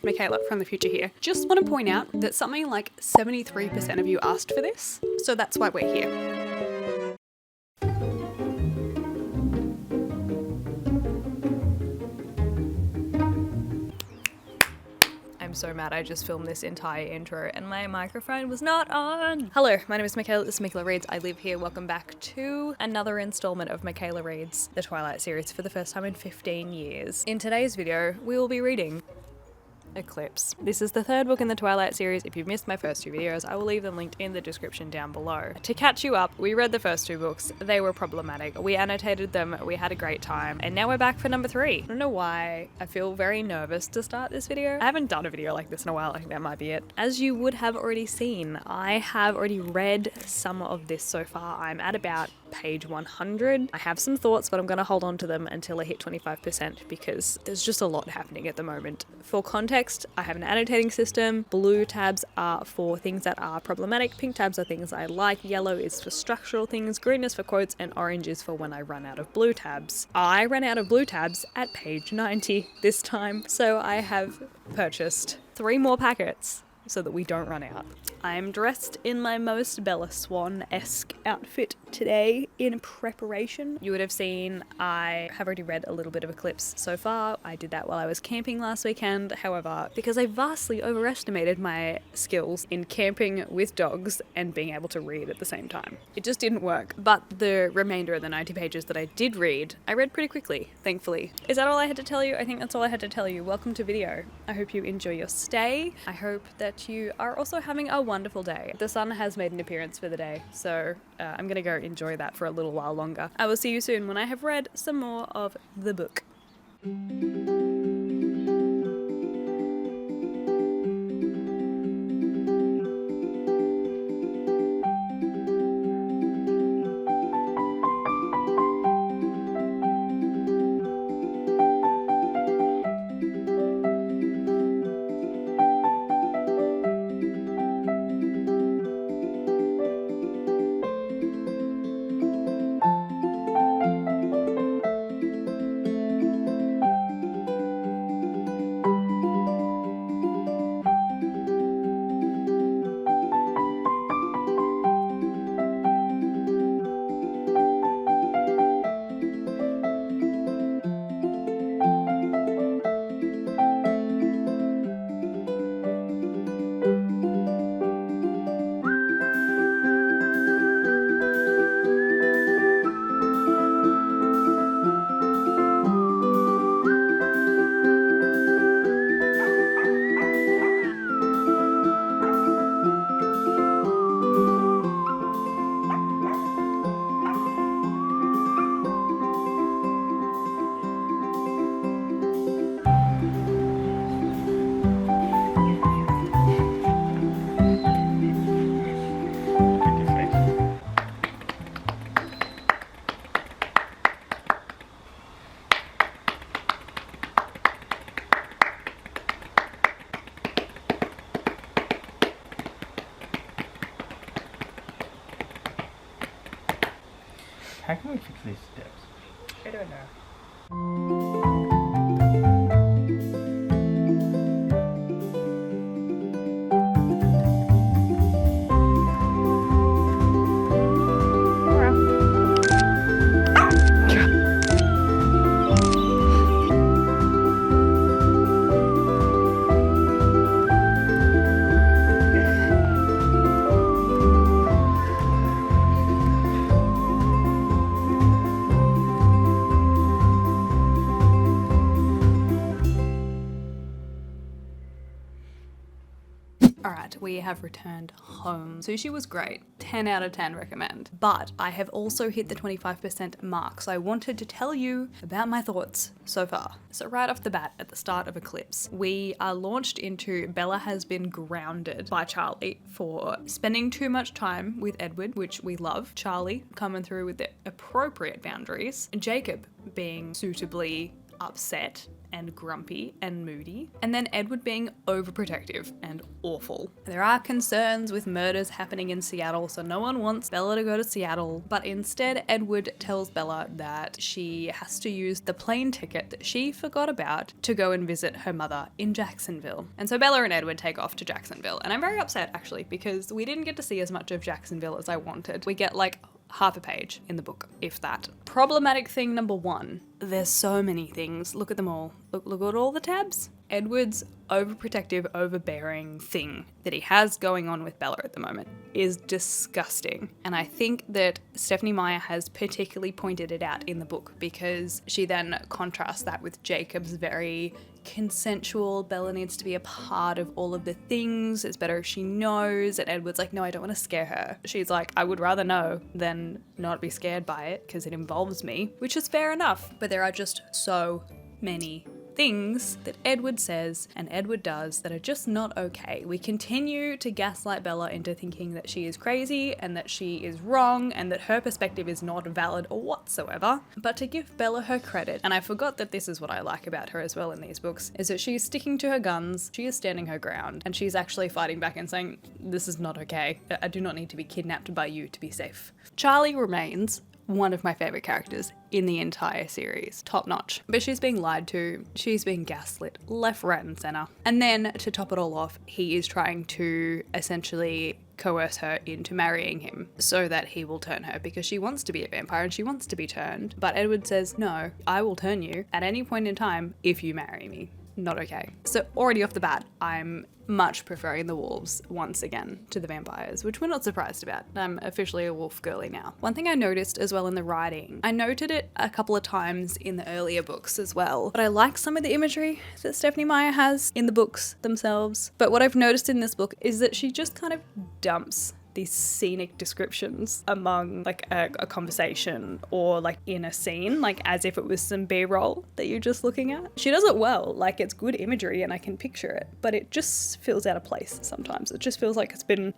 Michaela from the future here. Just want to point out that something like 73% of you asked for this, so that's why we're here. I'm so mad I just filmed this entire intro and my microphone was not on. Hello, my name is Michaela, this is Meekela Reads. I live here. Welcome back to another installment of Michaela Reads, the Twilight series for the first time in 15 years. In today's video, we will be reading Eclipse. This is the third book in the Twilight series. If you've missed my first two videos, I will leave them linked in the description down below. To catch you up, we read the first two books. They were problematic. We annotated them, we had a great time, and now we're back for number 3. I don't know why I feel very nervous to start this video. I haven't done a video like this in a while. I think that might be it. As you would have already seen, I have already read some of this so far. I'm at about page 100. I have some thoughts, but I'm going to hold on to them until I hit 25% because there's just a lot happening at the moment. For context, I have an annotating system. Blue tabs are for things that are problematic, pink tabs are things I like, yellow is for structural things, green is for quotes, and orange is for when I run out of blue tabs. I ran out of blue tabs at page 90 this time, so I have purchased 3 more packets so that we don't run out. I'm dressed in my most Bella Swan-esque outfit today in preparation. You would have seen I have already read a little bit of Eclipse so far. I did that while I was camping last weekend. However, because I vastly overestimated my skills in camping with dogs and being able to read at the same time, it just didn't work. But the remainder of the 90 pages that I did read, I read pretty quickly, thankfully. Is that all I had to tell you? I think that's all I had to tell you. Welcome to video. I hope you enjoy your stay. I hope that you are also having a wonderful day. The sun has made an appearance for the day, so I'm gonna go enjoy that for a little while longer. I will see you soon when I have read some more of the book. How can we fix these steps? I don't know. Alright, we have returned home. Sushi was great. 10 out of 10 recommend. But I have also hit the 25% mark, so I wanted to tell you about my thoughts so far. So right off the bat, at the start of Eclipse, we are launched into Bella has been grounded by Charlie for spending too much time with Edward, which we love. Charlie coming through with the appropriate boundaries. Jacob being suitably upset and grumpy and moody, and then Edward being overprotective and awful. There are concerns with murders happening in Seattle, so no one wants Bella to go to Seattle, but instead Edward tells Bella that she has to use the plane ticket that she forgot about to go and visit her mother in Jacksonville. And so Bella and Edward take off to Jacksonville, and I'm very upset actually because we didn't get to see as much of Jacksonville as I wanted. We get like half a page in the book, if that. Problematic thing number 1. There's so many things. Look at them all. Look at all the tabs. Edward's overprotective, overbearing thing that he has going on with Bella at the moment is disgusting. And I think that Stephenie Meyer has particularly pointed it out in the book because she then contrasts that with Jacob's very consensual, Bella needs to be a part of all of the things, it's better if she knows, and Edward's like, no, I don't want to scare her. She's like, I would rather know than not be scared by it because it involves me, which is fair enough. But there are just so many things that Edward says and Edward does that are just not okay. We continue to gaslight Bella into thinking that she is crazy and that she is wrong and that her perspective is not valid or whatsoever. But to give Bella her credit, and I forgot that this is what I like about her as well in these books, is that she is sticking to her guns, she is standing her ground, and she's actually fighting back and saying, this is not okay. I do not need to be kidnapped by you to be safe. Charlie remains one of my favourite characters in the entire series. Top notch. But she's being lied to, she's being gaslit left, right and centre. And then to top it all off, he is trying to essentially coerce her into marrying him so that he will turn her because she wants to be a vampire and she wants to be turned. But Edward says, no, I will turn you at any point in time if you marry me. Not okay. So already off the bat, I'm much preferring the wolves once again to the vampires, which we're not surprised about. I'm officially a wolf girly now. One thing I noticed as well in the writing, I noted it a couple of times in the earlier books as well, but I like some of the imagery that Stephenie Meyer has in the books themselves. But what I've noticed in this book is that she just kind of dumps these scenic descriptions among like a conversation or like in a scene, like as if it was some B-roll that you're just looking at. She does it well, like it's good imagery and I can picture it, but it just feels out of place sometimes. It just feels like it's been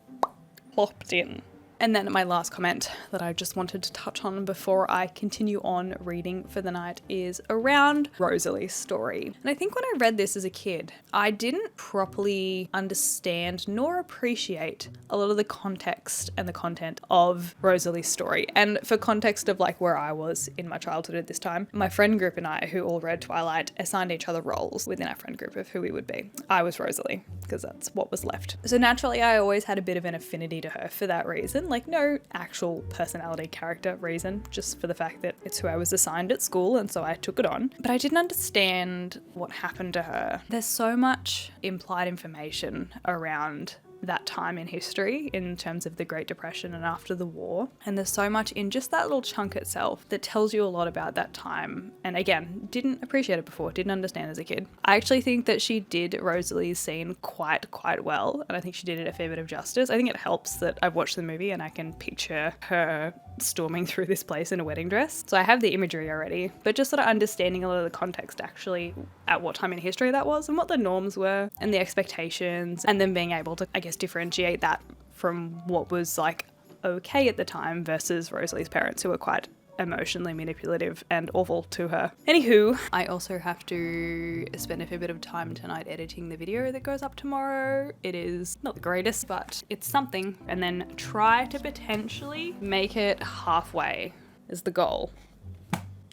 plopped in. And then my last comment that I just wanted to touch on before I continue on reading for the night is around Rosalie's story. And I think when I read this as a kid, I didn't properly understand nor appreciate a lot of the context and the content of Rosalie's story. And for context of like where I was in my childhood at this time, my friend group and I, who all read Twilight, assigned each other roles within our friend group of who we would be. I was Rosalie because that's what was left. So naturally, I always had a bit of an affinity to her for that reason. Like no actual personality character reason, just for the fact that it's who I was assigned at school and so I took it on. But I didn't understand what happened to her. There's so much implied information around that time in history in terms of the Great Depression and after the war. And there's so much in just that little chunk itself that tells you a lot about that time. And again, didn't appreciate it before, didn't understand as a kid. I actually think that she did Rosalie's scene quite well. And I think she did it a fair bit of justice. I think it helps that I've watched the movie and I can picture her storming through this place in a wedding dress. So I have the imagery already, but just sort of understanding a lot of the context actually at what time in history that was and what the norms were and the expectations, and then being able to, I guess, differentiate that from what was like okay at the time versus Rosalie's parents, who were quite emotionally manipulative and awful to her. Anywho, I also have to spend a fair bit of time tonight editing the video that goes up tomorrow. It is not the greatest, but it's something. And then try to potentially make it halfway is the goal.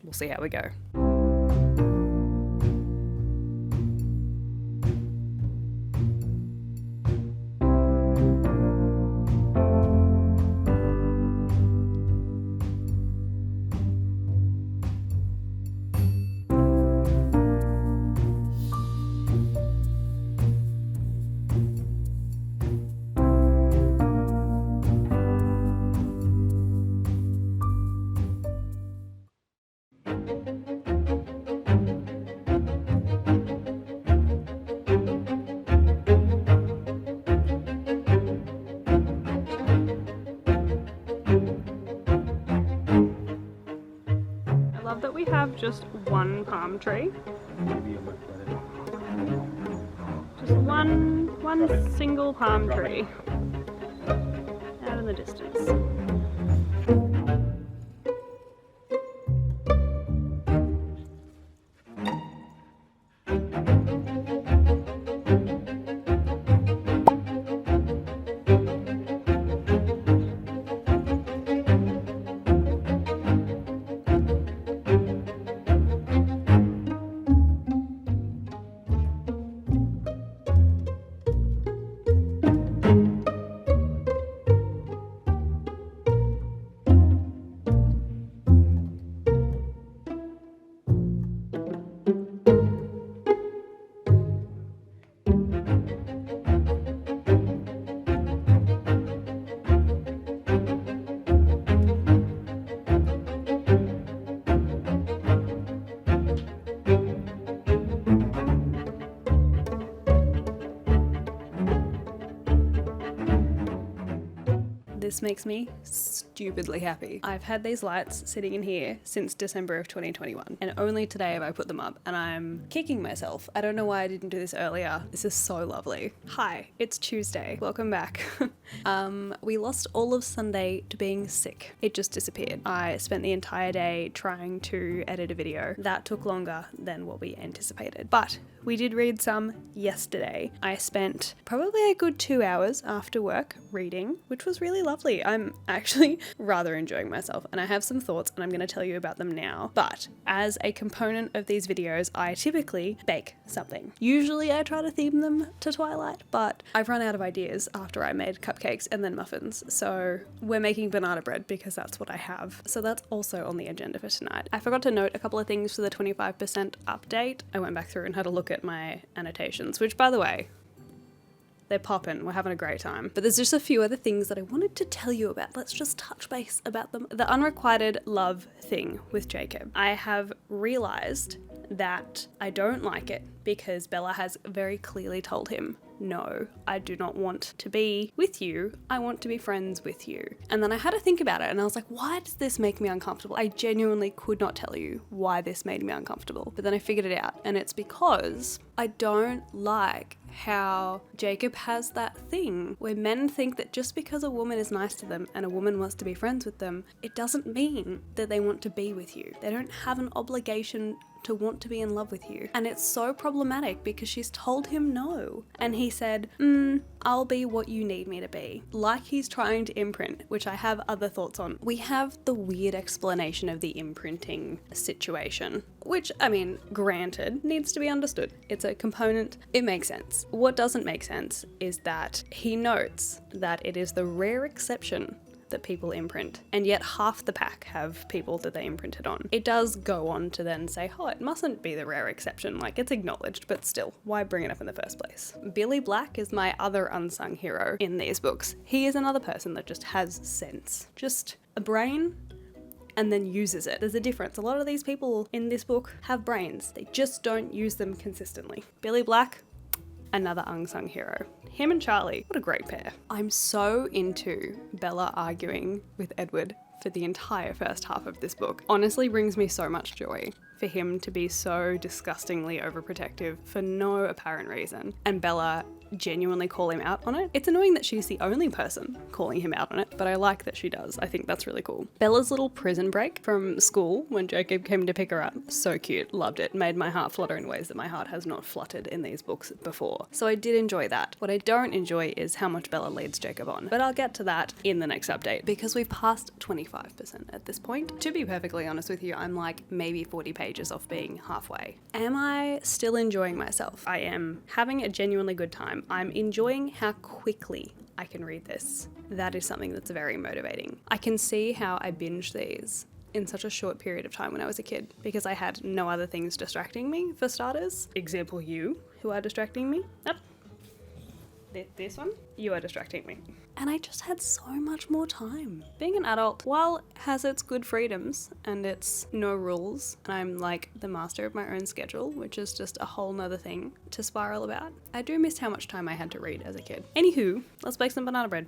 We'll see how we go. That we have just one palm tree. Just one single palm tree out in the distance. this makes me stupidly happy. I've had these lights sitting in here since December of 2021 and only today have I put them up and I'm kicking myself. I don't know why I didn't do this earlier. This is so lovely. Hi, it's Tuesday. Welcome back. We lost all of Sunday to being sick. It just disappeared. I spent the entire day trying to edit a video. That took longer than what we anticipated. But we did read some yesterday. I spent probably a good 2 hours after work reading, which was really lovely. I'm actually rather enjoying myself and I have some thoughts and I'm going to tell you about them now. But as a component of these videos, I typically bake something. Usually I try to theme them to Twilight, but I've run out of ideas after I made cupcakes and then muffins. So we're making banana bread because that's what I have. So that's also on the agenda for tonight. I forgot to note a couple of things for the 25% update. I went back through and had a look at my annotations, which by the way, they're poppin', we're having a great time. But there's just a few other things that I wanted to tell you about. Let's just touch base about them. The unrequited love thing with Jacob. I have realized that I don't like it because Bella has very clearly told him, no, I do not want to be with you. I want to be friends with you. And then I had to think about it and I was like, why does this make me uncomfortable? I genuinely could not tell you why this made me uncomfortable. But then I figured it out and it's because I don't like how Jacob has that thing where men think that just because a woman is nice to them and a woman wants to be friends with them, it doesn't mean that they want to be with you. They don't have an obligation to want to be in love with you. And it's so problematic because she's told him no. And he said, I'll be what you need me to be. Like he's trying to imprint, which I have other thoughts on. We have the weird explanation of the imprinting situation, which, I mean, granted, needs to be understood. It's a component. It makes sense. What doesn't make sense is that he notes that it is the rare exception that people imprint, and yet half the pack have people that they imprinted on. It does go on to then say, oh, it mustn't be the rare exception, like it's acknowledged, but still, why bring it up in the first place? Billy Black is my other unsung hero in these books. He is another person that just has sense, just a brain, and then uses it. There's a difference. A lot of these people in this book have brains. They just don't use them consistently. Billy Black, another unsung hero. Him and Charlie, what a great pair. I'm so into Bella arguing with Edward for the entire first half of this book. Honestly brings me so much joy for him to be so disgustingly overprotective for no apparent reason. And Bella genuinely call him out on it. It's annoying that she's the only person calling him out on it, but I like that she does. I think that's really cool. Bella's little prison break from school when Jacob came to pick her up, so cute, loved it, made my heart flutter in ways that my heart has not fluttered in these books before. So I did enjoy that. What I don't enjoy is how much Bella leads Jacob on, but I'll get to that in the next update because we've passed 25% at this point. To be perfectly honest with you, I'm like maybe 40 pages off being halfway. Am I still enjoying myself? I am having a genuinely good time. I'm enjoying how quickly I can read this. That is something that's very motivating. I can see how I binged these in such a short period of time when I was a kid because I had no other things distracting me, for starters. Example, you, who are distracting me. Yep. This one, you are distracting me. And I just had so much more time. Being an adult, while it has its good freedoms and its no rules, and I'm like the master of my own schedule, which is just a whole nother thing to spiral about, I do miss how much time I had to read as a kid. Anywho, let's bake some banana bread.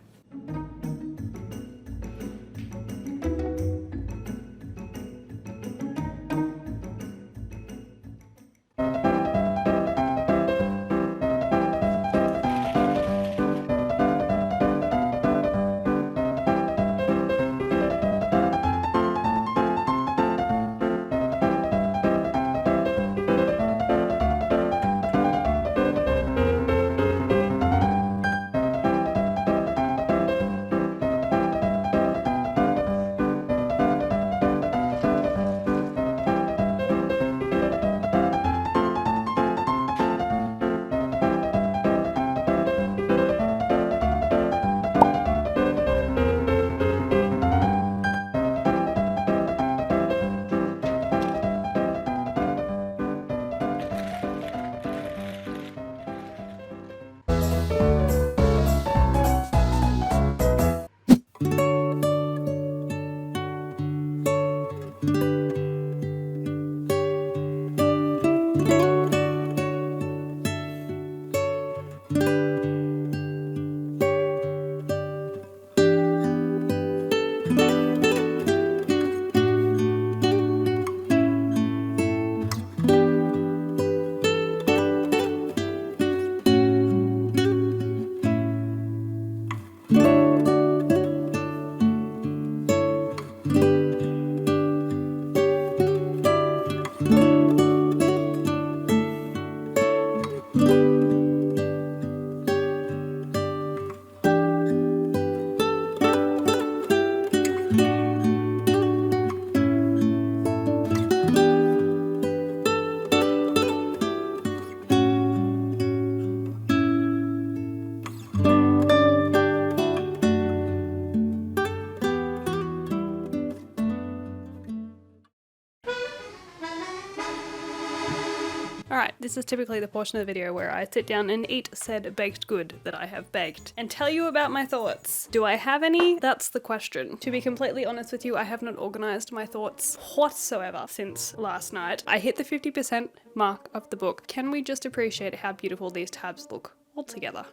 This is typically the portion of the video where I sit down and eat said baked good that I have baked and tell you about my thoughts. Do I have any? That's the question. To be completely honest with you, I have not organized my thoughts whatsoever since last night. I hit the 50% mark of the book. Can we just appreciate how beautiful these tabs look all together?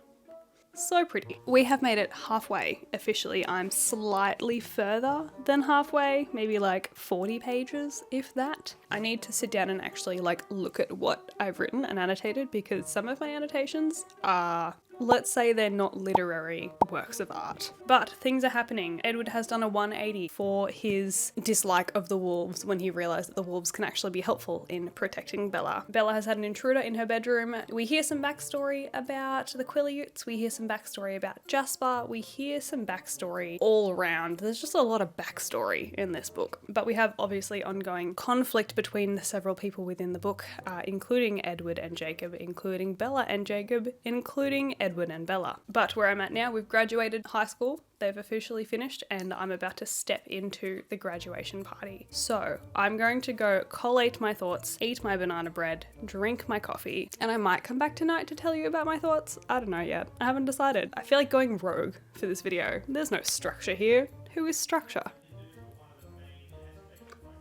So pretty. We have made it halfway officially. I'm slightly further than halfway, maybe like 40 pages, if that. I need to sit down and actually like look at what I've written and annotated, because some of my annotations are, let's say, they're not literary works of art. But things are happening. Edward has done a 180 for his dislike of the wolves when he realized that the wolves can actually be helpful in protecting Bella. Bella has had an intruder in her bedroom. We hear some backstory about the Quileutes. We hear some backstory about Jasper. We hear some backstory all around. There's just a lot of backstory in this book. But we have obviously ongoing conflict between the several people within the book, including Edward and Jacob, including Bella and Jacob, including Edward and Bella. But where I'm at now, we've graduated high school. They've officially finished and I'm about to step into the graduation party. So I'm going to go collate my thoughts, eat my banana bread, drink my coffee, and I might come back tonight to tell you about my thoughts. I don't know yet. I haven't decided. I feel like going rogue for this video. There's no structure here. Who is structure?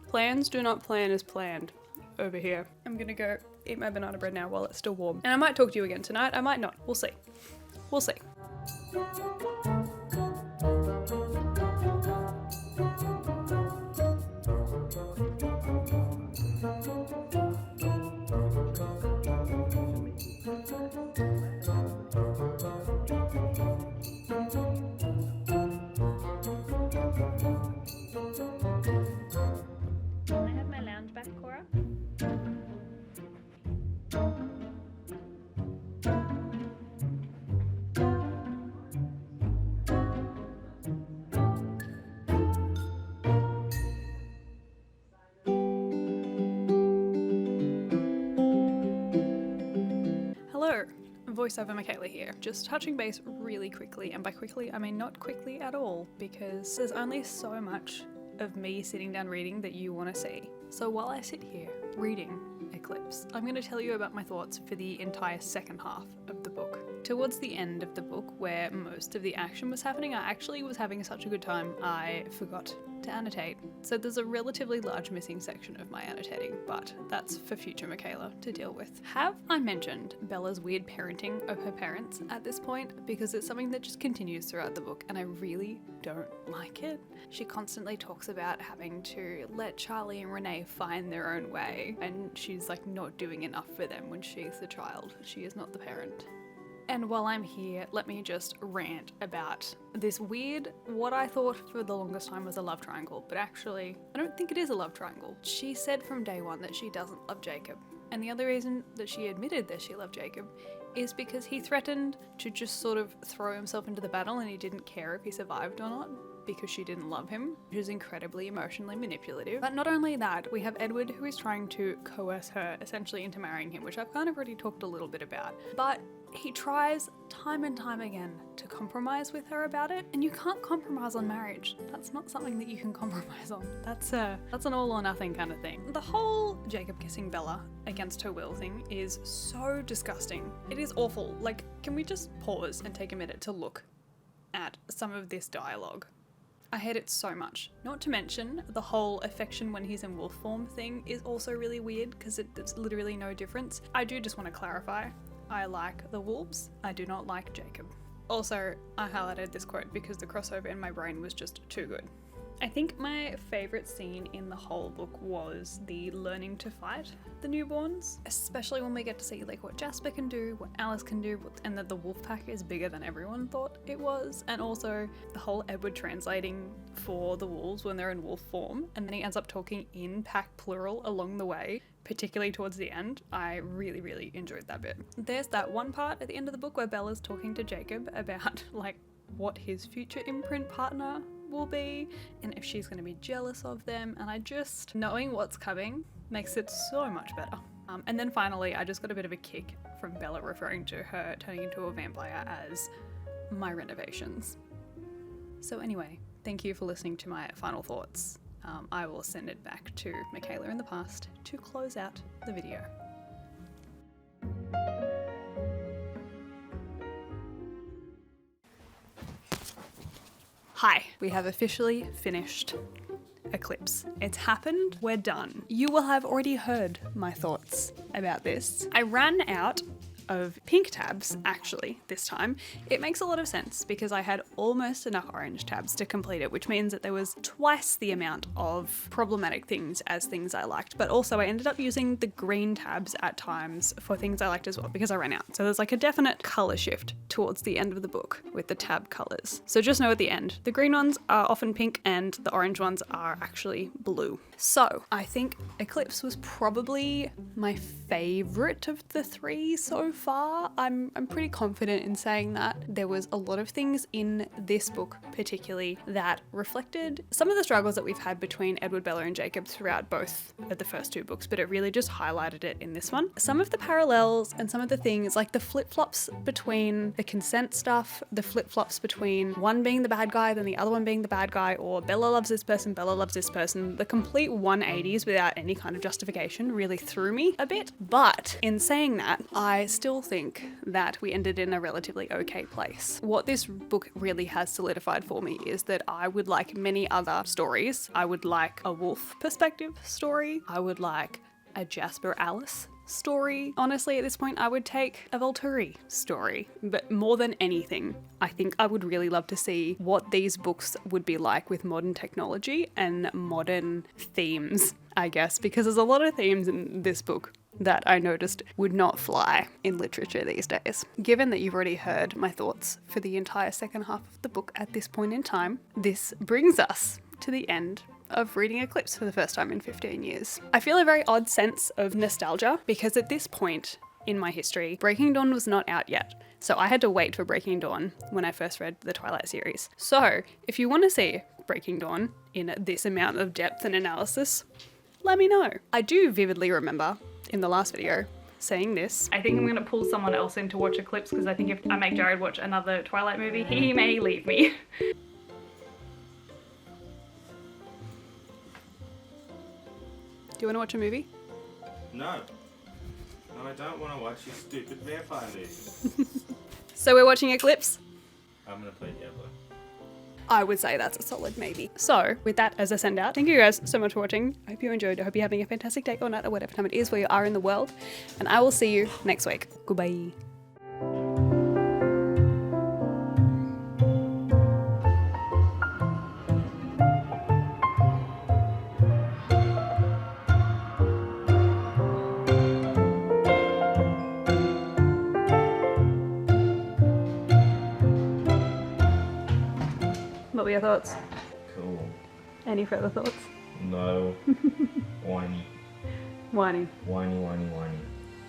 Plans do not plan as planned over here. I'm gonna go eat my banana bread now while it's still warm. And I might talk to you again tonight. I might not. We'll see. We'll see. Can I have my lounge back, Cora? Hello, voiceover Michaela here. Just touching base really quickly, and by quickly I mean not quickly at all, because there's only so much of me sitting down reading that you want to see. So while I sit here reading Eclipse, I'm going to tell you about my thoughts for the entire second half of the book. Towards the end of the book, where most of the action was happening, I actually was having such a good time I forgot to annotate. So there's a relatively large missing section of my annotating, but that's for future Michaela to deal with. Have I mentioned Bella's weird parenting of her parents at this point? Because it's something that just continues throughout the book and I really don't like it. She constantly talks about having to let Charlie and Renee find their own way, and she's like not doing enough for them when she's the child. She is not the parent. And while I'm here, let me just rant about this weird, what I thought for the longest time was a love triangle, but actually, I don't think it is a love triangle. She said from day one that she doesn't love Jacob. And the other reason that she admitted that she loved Jacob is because he threatened to just sort of throw himself into the battle and he didn't care if he survived or not, because she didn't love him, which is incredibly emotionally manipulative. But not only that, we have Edward, who is trying to coerce her essentially into marrying him, which I've kind of already talked a little bit about. But he tries time and time again to compromise with her about it, and you can't compromise on marriage. That's not something that you can compromise on. That's an all or nothing kind of thing. The whole Jacob kissing Bella against her will thing is so disgusting. It is awful. Like, can we just pause and take a minute to look at some of this dialogue? I hate it so much. Not to mention, the whole affection when he's in wolf form thing is also really weird, because there's literally no difference. I do just want to clarify, I like the wolves, I do not like Jacob. Also, I highlighted this quote because the crossover in my brain was just too good. I think my favourite scene in the whole book was the learning to fight the newborns, especially when we get to see like what Jasper can do, what Alice can do, and that the wolf pack is bigger than everyone thought it was, and also the whole Edward translating for the wolves when they're in wolf form, and then he ends up talking in pack plural along the way, particularly towards the end. I really, really enjoyed that bit. There's that one part at the end of the book where Bella's talking to Jacob about like what his future imprint partner will be and if she's going to be jealous of them, and I just, knowing what's coming makes it so much better. And then finally, I just got a bit of a kick from Bella referring to her turning into a vampire as my renovations. So anyway, thank you for listening to my final thoughts. I will send it back to Michaela in the past to close out the video. Hi, we have officially finished Eclipse. It's happened, we're done. You will have already heard my thoughts about this. I ran out of pink tabs actually this time. It makes a lot of sense because I had almost enough orange tabs to complete it, which means that there was twice the amount of problematic things as things I liked, but also I ended up using the green tabs at times for things I liked as well because I ran out. So there's like a definite color shift towards the end of the book with the tab colors. So just know at the end, the green ones are often pink and the orange ones are actually blue. So I think Eclipse was probably my favorite of the three so far. I'm pretty confident in saying that. There was a lot of things in this book particularly that reflected some of the struggles that we've had between Edward, Bella and Jacob throughout both of the first two books, but it really just highlighted it in this one. Some of the parallels and some of the things like the flip-flops between the consent stuff, the flip-flops between one being the bad guy then the other one being the bad guy, or Bella loves this person, Bella loves this person, the complete 180s without any kind of justification really threw me a bit. But in saying that, I still think that we ended in a relatively okay place. What this book really has solidified for me is that I would like many other stories. I would like a wolf perspective story. I would like a Jasper Alice story. Honestly, at this point, I would take a Volturi story. But more than anything, I think I would really love to see what these books would be like with modern technology and modern themes, I guess, because there's a lot of themes in this book that I noticed would not fly in literature these days. Given that you've already heard my thoughts for the entire second half of the book at this point in time, this brings us to the end of reading Eclipse for the first time in 15 years. I feel a very odd sense of nostalgia because at this point in my history, Breaking Dawn was not out yet. So I had to wait for Breaking Dawn when I first read the Twilight series. So if you want to see Breaking Dawn in this amount of depth and analysis, let me know. I do vividly remember in the last video saying this. I think I'm going to pull someone else in to watch Eclipse because I think if I make Jared watch another Twilight movie, he may leave me. Do you want to watch a movie? No. No, I don't want to watch your stupid vampire movie. So we're watching Eclipse? I'm going to play Diablo. I would say that's a solid maybe. So with that as a send out, thank you guys so much for watching. I hope you enjoyed. I hope you're having a fantastic day or night or whatever time it is where you are in the world. And I will see you next week. Goodbye. What were your thoughts? Cool. Any further thoughts? No. Whiny. Whiny. Whiny, whiny, whiny.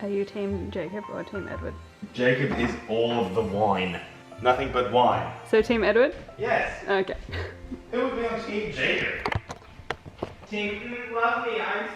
Are you team Jacob or team Edward? Jacob is all of the wine. Nothing but wine. So team Edward? Yes. Okay. Who would be on Team Jacob? Team, love me, I'm